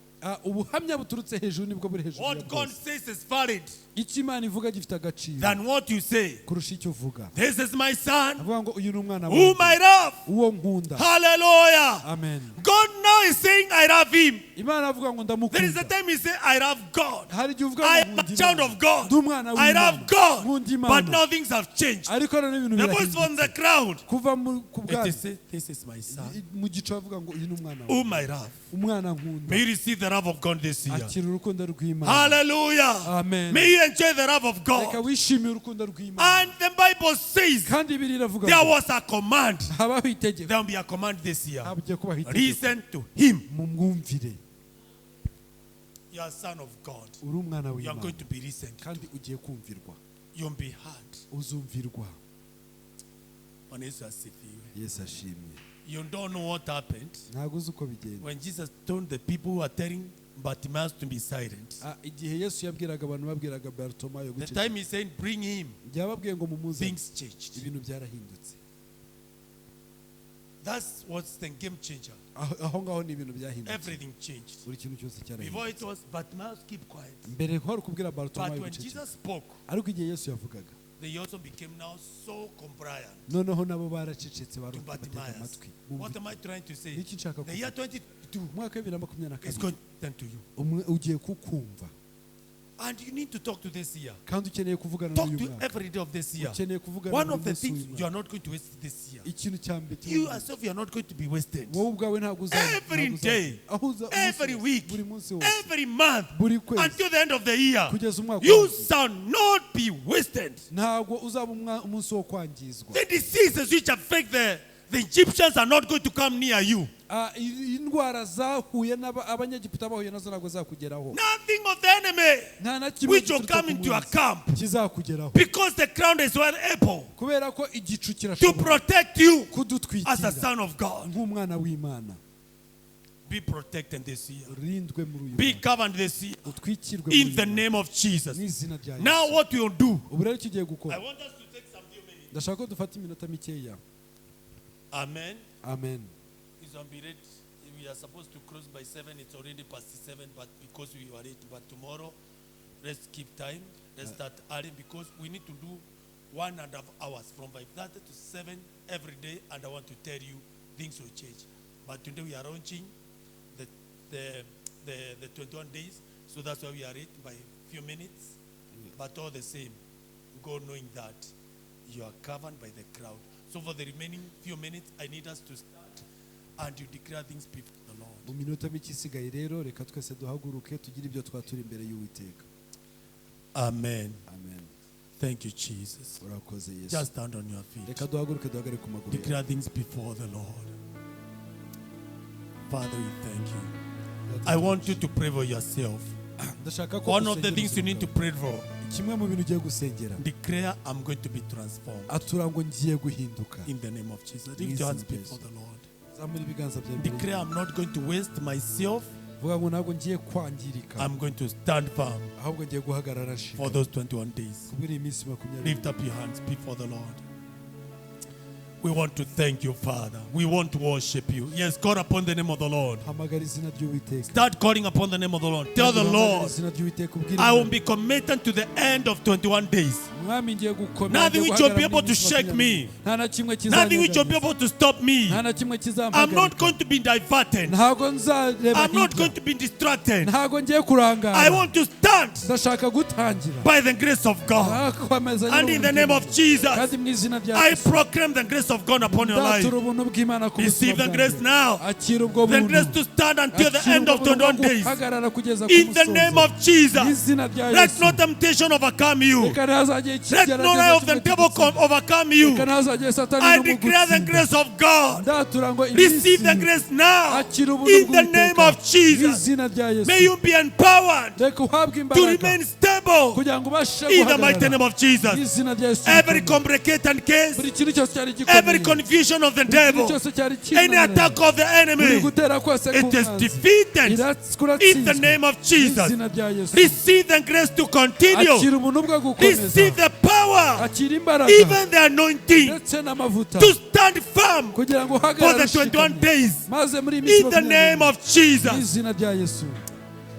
ubuhamya buturutse hejuru nibwo buri hejuru ya What God bwose. says is valid icyo imana ivuga gifite agaciro than what you say. kurusha icyo uvuga. This is my son, avuga ngo uyu ni umwana whom I wanjye love. uwo nkunda. Hallelujah. amen. God now is saying, I love him. imana avuga ngo There is a ndamukunda. time he say, I love God. hari igihe uvuga I ngo am a nkunda child Imana. of God. ndi umwana I love w'Imana. God. nkunda But imana. now things have changed. ariko none ibintu The voice from the birahindutse. crowd. kuva ku It bwami is say, this is my son, mu gicu bavuga ngo uyu ni umwana wanjye. whom I love. umwana nkunda. May you receive the love of God this year. akira urukundo rw'imana. Hallelujah. amen. May you enjoy the love of reka God. wishimire urukundo rw'imana. And the Bible says kandi bibiri iravuga there ngo was a command. habaho itegeko. There will be a command this year. habugiye kubaho itegeko. Listen to him. mu mwumvire. You are a son of God. uri umwana You are w'imana. going to be listened to. kandi ugiye kumvirwa. You'll be heard. uzumvirwa. Bwana Yesu asifiwe. yesu ashimye. You don't know what happened ntabwo uzi uko bigenda. when Jesus told the people who are telling Bartimaeus to be silent. igihe yesu yabwiraga abantu babwiraga Bartimayo The guceceka. time he said, bring him, igihe yababwiye ngo mumuze things changed. ibintu byarahindutse. That's what's the game changer. aho ngaho ni ibintu byahindutse. Everything changed. buri kintu cyose Before cyarahindutse. it was Bartimaeus, keep quiet. mbere kwari kubwira But Bartimayo when guceceka. Jesus spoke, ariko igihe yesu yavugaga they also became now so compliant noneho nabo baracecetse to batega Bartimaeus. amatwi. What am I trying to say? Niki nshaka The year kuvuga? 2022 umwaka wa 2022 is going to turn to you. ugiye kukumva. And you need to talk to this year. kandi ukeneye kuvugana Talk n'uyu to mwaka. every day of this year. ukeneye kuvugana One buri of the munsi things w'uyu you are mwaka. not going to waste this year. ikintu cya mbere You cy'uyu yourself, you are not going to be wasted. wowe ubwawe ntabwo Every day, every week, buri munsi wose every month, buri kwezi until the end of the year, kugeza umwaka you urangiye. shall not be wasted. ntabwo uzaba umunsi wo kwangizwa. The diseases which affect the Egyptians are not going to come near you. indwara zahuye abanyegiputa bahuye nazo ntabwo zakugeraho. Nothing of the enemy nta na kimwe which will gituruka come ku into your munsi camp, kizakugeraho. because the crown is well able kubera ko igicu to kirashobora protect you as a kudutwikira son of God. nk'umwana w'imana. Be protected this year. urindwe muri uyu Be mwaka. covered this year utwikirwe muri in uyu the mwaka. name of Jesus. n'izina rya Now yesu. what we will do, ubu rero icyo ugiye I gukora want us to take some few minutes. ndashaka ko dufata iminota mikeya. Amen. amen. It's on be ready. We are supposed to close by 7. It's already past 7, but because we were late. But tomorrow, let's keep time. Let's start early because we need to do 1.5 hours from 5:30 to 7 every day. And I want to tell you, things will change. But today we are launching the 21 days, so that's why we are late by a few minutes. But all the same, go knowing that you are covered by the crowd. So for the remaining few minutes, I need us to start and you declare things before the Lord. mu minota mike isigaye rero reka twese duhaguruke tugire ibyo twaturi imbere y'Uwiteka. Amen. amen. Thank you, Jesus. urakoze yesu. Just stand on your feet. reka duhaguruke duhagarare ku maguru yacu. Declare things before the Lord. Father, we thank you. I want you to pray for yourself. ndashaka ko One of the dusengera things you ubuzima need to bwawe. pray for. kimwe mu bintu ugiye gusengera Declare, I'm going to be transformed. atura ngo ngiye guhinduka. In the name of Jesus. Lift your hands before the Lord. zamura ibiganza byawe imbere Declare, I'm not going to waste myself. vuga ngo ntabwo ngiye kwangirika I'm going to stand firm ahubwo ngiye guhagarara for nshika those 21 days. kubwira iyi minsi 20. Lift up your hands before the Lord. We want to thank you, Father. We want to worship you. Yes, call upon the name of the Lord. hamagara izina ry'uwiteka. Start calling upon the name of the Lord. Tell the Hamagara Lord, izina ry'uwiteka ubwire I will Imana. be committed to the end of 21 days. mwami ngiye gukomera Nothing ngiye which will be guhagarara able to muri iyi minsi shake me. 20. nta na kimwe Nothing which will be kizanyanyagiza. able to stop me. nta na kimwe I'm not kizampagarika. going to be diverted. ntabwo nzareba I'm not going hirya. to be distracted. ntabwo ngiye kurangara. I want to stand ndashaka gutangira by the grace of God. Akomeza And in the name of Jesus, kandi mu izina rya I Yesu. proclaim the grace of God upon your life. ndatura ubuntu bw'Imana ku Receive buzima the bwanjye. grace now. akira ubwo The buntu. grace to stand until the Akira end of ubwo buntu 21 bwo days. guhagarara kugeza ku In the musozo. name of Jesus, Mu izina rya let Yesu. no temptation overcome you. Reka ntihazagire Let ikigeragezo no lie of the kimwe devil kigutsinda. overcome you. Reka ntihazagire Satani I declare the n'umugutsinda. grace of God. ndatura ngo Receive the iminsi grace now. akira ubuntu In the bw'Uwiteka. name of Mu Jesus, izina rya Yesu. may you be empowered reka uhabwe to imbaraga remain stable. kugira ngo ubashe In the mighty guhagarara. name of Mu Jesus, izina rya Yesu. every complicated case, buri kintu cyose cyari every gikomeye. confusion of the Buri kintu devil, cyose cyari any kinaniranye. attack of the buri enemy, gutera kose it is k'umwanzi. defeated. In the name of Jesus, izina rya Yesu. receive the grace to continue. akira ubuntu bwo gukomeza. Receive the power, akira imbaraga even the anointing, ndetse n'amavuta to stand firm kugira ngo for uhagarare the 21 ushikamye. days. maze muri iyi minsi In the name of mu Jesus. izina rya Yesu.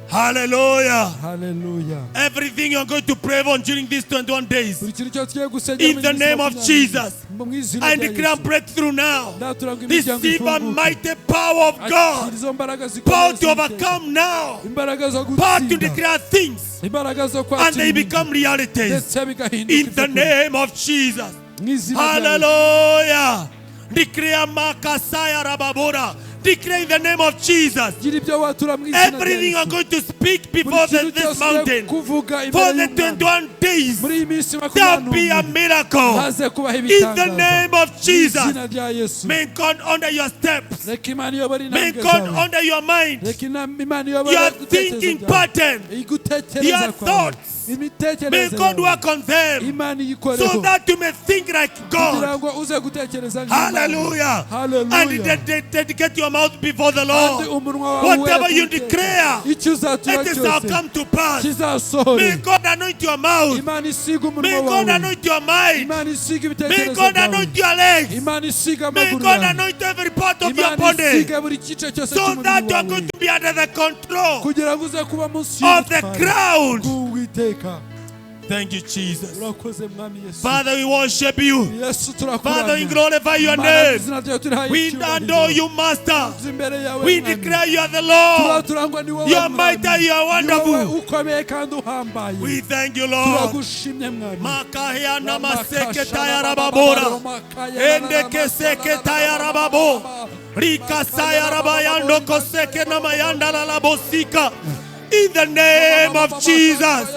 Hallelujah. haleluya. Everything you're going to pray on during these 21 days. buri kintu cyose tugiye gusengera In muri the iyi minsi name of 20. Jesus, mu izina I rya declare Yesu. breakthrough now. ndatura ngo imiryango Receive a ifunguke. mighty power of akira God. izo mbaraga Power zikomeye to z'Uwiteka. overcome now. imbaraga zo Power to gutsinda. declare things. imbaraga zo And kwakira they ibintu. become realities. ndetse bigahinduka In the ibyo kurya. name of Jesus. mu izina rya Yesu. Hallelujah. Declare Makasaya Rababora. Declare in the name of Jesus. gira ibyo watura mu izina rya Everything Yesu. I'm going to speak buri before kintu this cyose mountain. kuvuga For imbere the y'Umwami. 21 days, muri iyi minsi there'll be a 21 miracle. haze kubaho In the ibitangaza. name of mu Jesus. izina rya Yesu. May God honor your steps. reka Imana iyobore May intambwe God zawe. honor your mind. reka Imana iyobore Your gutekereza thinking byawe. pattern. igutekereza Your kwawe. thoughts. May imitekerereze God yawe. work on them Imana so iyikoreho that you may think like kugira God. ngo uze gutekereza nk'Imana. Hallelujah. Hallelujah. And dedicate your mouth before the kandi Lord. umunwa wawe Whatever were you kuwuteka. declare, icyo uzatura it shall cyose come to pass. kizasohore. May God anoint your mouth. Imana isiga May umunwa God wawe. anoint your mind. Imana isiga May ibitekerezo God byawe. anoint your legs. Imana isiga May amaguru God yawe. anoint every part of your Imana body isiga buri gice cyose so that cy'umubiri you are wawe going to be under the control kugira ngo uze kuba munsi of the y'ubutware crown. bw'Uwiteka. Thank you, Jesus. urakoze mwami Yesu. Father, we worship you. Yesu Father, we turakuramya. glorify your Mana, mu name. izina ryawe turihaye We icyubahiro. adore you, Master. Tuzi imbere yawe We mwami. declare you are the Lord. turaturangwa ni wowe You are mwami. mighty, you are Ni wowe wonderful. ukomeye kandi uhambaye. We thank you, Lord. turagushimye mwami. Makahia na maseke Makasha tayara na babora. makaya Ende keseke tayara babo. Rika sayara bayando koseke na mayanda la la bosika. In the name of Jesus,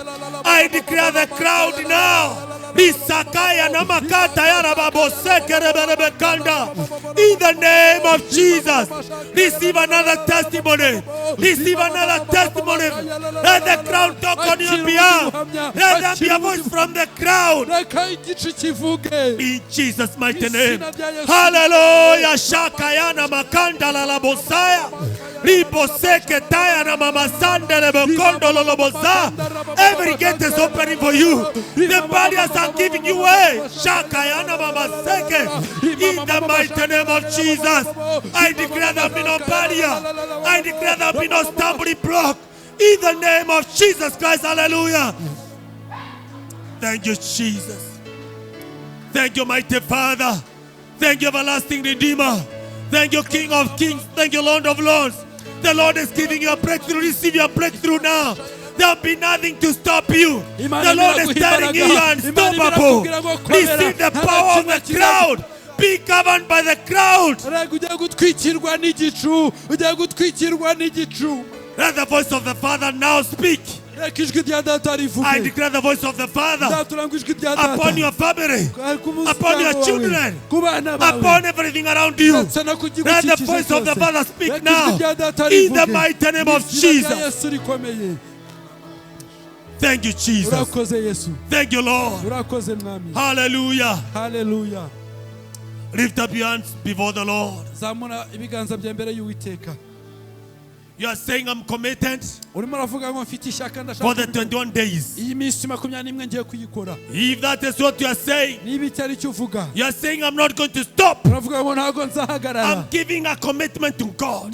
I declare the crowd now. Risakaya na makata yara babo seke rebelebe kanda. In the name of Jesus, receive another testimony. Receive another testimony. Let the crowd talk on your behalf. Let there be a voice from the crowd. reka igice kivuge. In Jesus' mighty name. Hallelujah. Shakayana makanda la la bosaya. Riboseke taya na mama sande le bokondo lo bosa. Every gate is opening for you. The barriers are giving you way. Shakayana mama seke. In the mighty name of Jesus, I declare there be no barrier. I declare there be no stumbling block. In the name of Jesus Christ. Hallelujah. Thank you, Jesus. Thank you, mighty Father. Thank you, everlasting Redeemer. Thank you, King of Kings. Thank you, Lord of Lords. The Lord is giving you a breakthrough. Receive your breakthrough now. There'll be nothing to stop you. The Lord is telling you you are unstoppable. Receive the power of the crowd. Be governed by the crowd. reka ujye gutwikirwa n'igicu. ujye gutwikirwa n'igicu. Let the voice of the Father now speak. reka ijwi rya data I rivuge declare the voice of the Father ndatura ngo ijwi rya data upon your family, upon your children, ku bana bawe upon everything around you. ndetse no ku Let the gikikije voice of the cyose. Father speak Reka now ijwi rya data in the rivuge. mighty name of Mu izina rya Jesus. Yesu rikomeye. Thank you, Jesus. urakoze Yesu, Thank you, Lord. urakoze mwami. Hallelujah. Haleluya. Lift up your hands before the Lord. zamura ibiganza bya mbere y'Uwiteka. You are saying, I'm committed urimo uravuga ngo mfite ishyaka for the ndashaka 21 days. iyi minsi 21 ngiye kuyikora. If that is what you are saying, niba icyo ari cyo uvuga you are saying, I'm not going to stop. uravuga ngo ntabwo nzahagarara. I'm giving a commitment to God.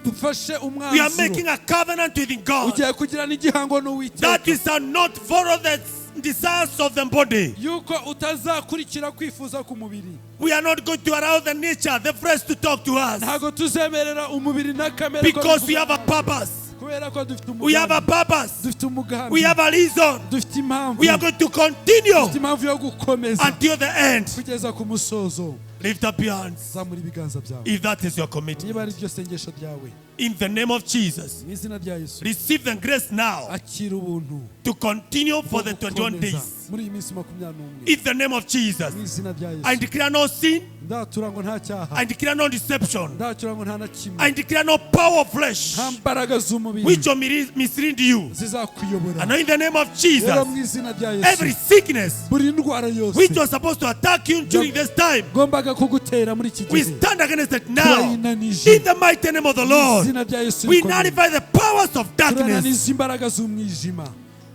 dufashe We are making umwanzuro a covenant with God ugiye kugira n'igihango n'Uwiteka that we shall not follow the desires of the body. yuko utazakurikira kwifuza ku mubiri. We are not going to allow the nature, the flesh to talk to us ntabwo tuzemerera umubiri na kamere because we have a purpose. kubera ko dufite We have a umugambi, purpose. dufite umugambi, We have a reason. dufite impamvu, We are going to continue dufite impamvu yo gukomeza until the end. kugeza ku musozo. Lift up your hands zamura ibiganza byawe if that is your niba commitment. ari ryo sengesho ryawe. In the name of Jesus, mu izina rya Yesu receive the grace now akira ubuntu to continue for the bwo 21 gukomeza days. muri iyi minsi 21. In the name of Jesus, mu izina rya I Yesu declare no sin. ndatura ngo nta cyaha, I declare no deception. ndatura ngo nta na kimwe, I declare no power of flesh nta mbaraga z'umubiri which will mislead you. zizakuyobora. And now in the name of rero Jesus, mu izina rya every Yesu sickness buri ndwara yose which was supposed to attack you during this time, gombaga kugutera muri iki we gihe stand against it now. turayinanije In the mighty name of the mu Lord, izina rya Yesu we rikomeye. nullify the powers of darkness. turananiza imbaraga z'umwijima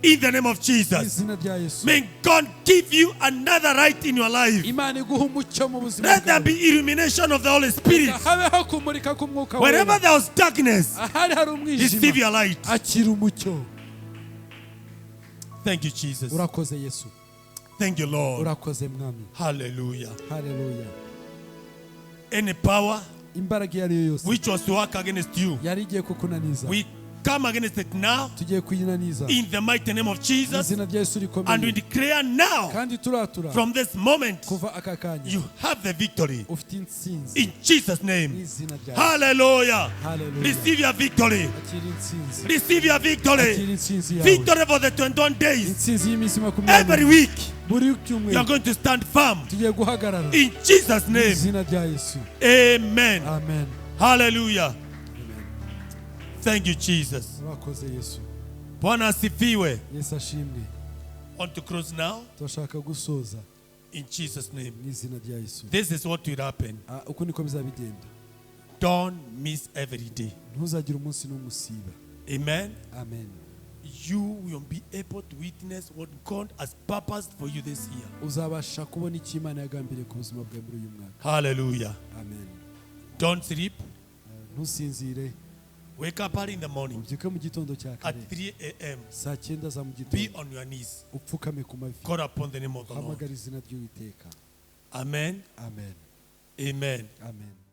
In the name of mu Jesus, izina rya Yesu. may God give you another right in your life. Imana iguha umucyo mu buzima Let there bwawe. be illumination of the Holy Spirit. habeho kumurika k'umwuka Wherever wera. there was darkness, ahari hari receive umwijima your light. akira umucyo. Thank you, Jesus. urakoze Yesu, Thank you, Lord. urakoze mwami. Hallelujah. Haleluya. Any power imbaraga iyo ari yo yose which was to work against you, yari igiye kukunaniza we come against it now tugiye kuyinaniza in the mighty name of mu Jesus, izina rya Yesu and we rikomeye. declare now kandi turatura from this moment kuva aka kanya you have the victory ufite intsinzi in Jesus' mu name. izina rya Yesu. Hallelujah. Haleluya. Receive your victory. akira intsinzi, Receive your akira victory. intsinzi yawe. Victory for the 21 days. intsinzi y'iminsi Every 20 week buri you are cyumweru going to stand firm tugiye guhagarara in Jesus' mu name. izina rya Yesu. Amen. amen. Hallelujah. Thank you, Jesus. urakoze Yesu. Bwana asifiwe. Yesu ashimwe. Want to close now turashaka gusoza in Jesus' name. mu izina rya Yesu. This is what will happen. uko niko bizabigenda. Don't miss every day. ntuzagire umunsi n'umwe usiba. Amen. amen. You will be able to witness what God has purposed for you this year. uzabasha kubona icyo Imana yagambiriye ku buzima bwawe muri uyu mwaka. Hallelujah. amen. Don't sleep. ntusinzire, Wake up early in the morning ubyuke mu gitondo cya at kare 3 a.m. saa 9 za mu Be gitondo on your knees. upfukame ku mavi Call upon the name of the Lord. uhamagara izina ry'Uwiteka. Amen. amen. Amen. amen.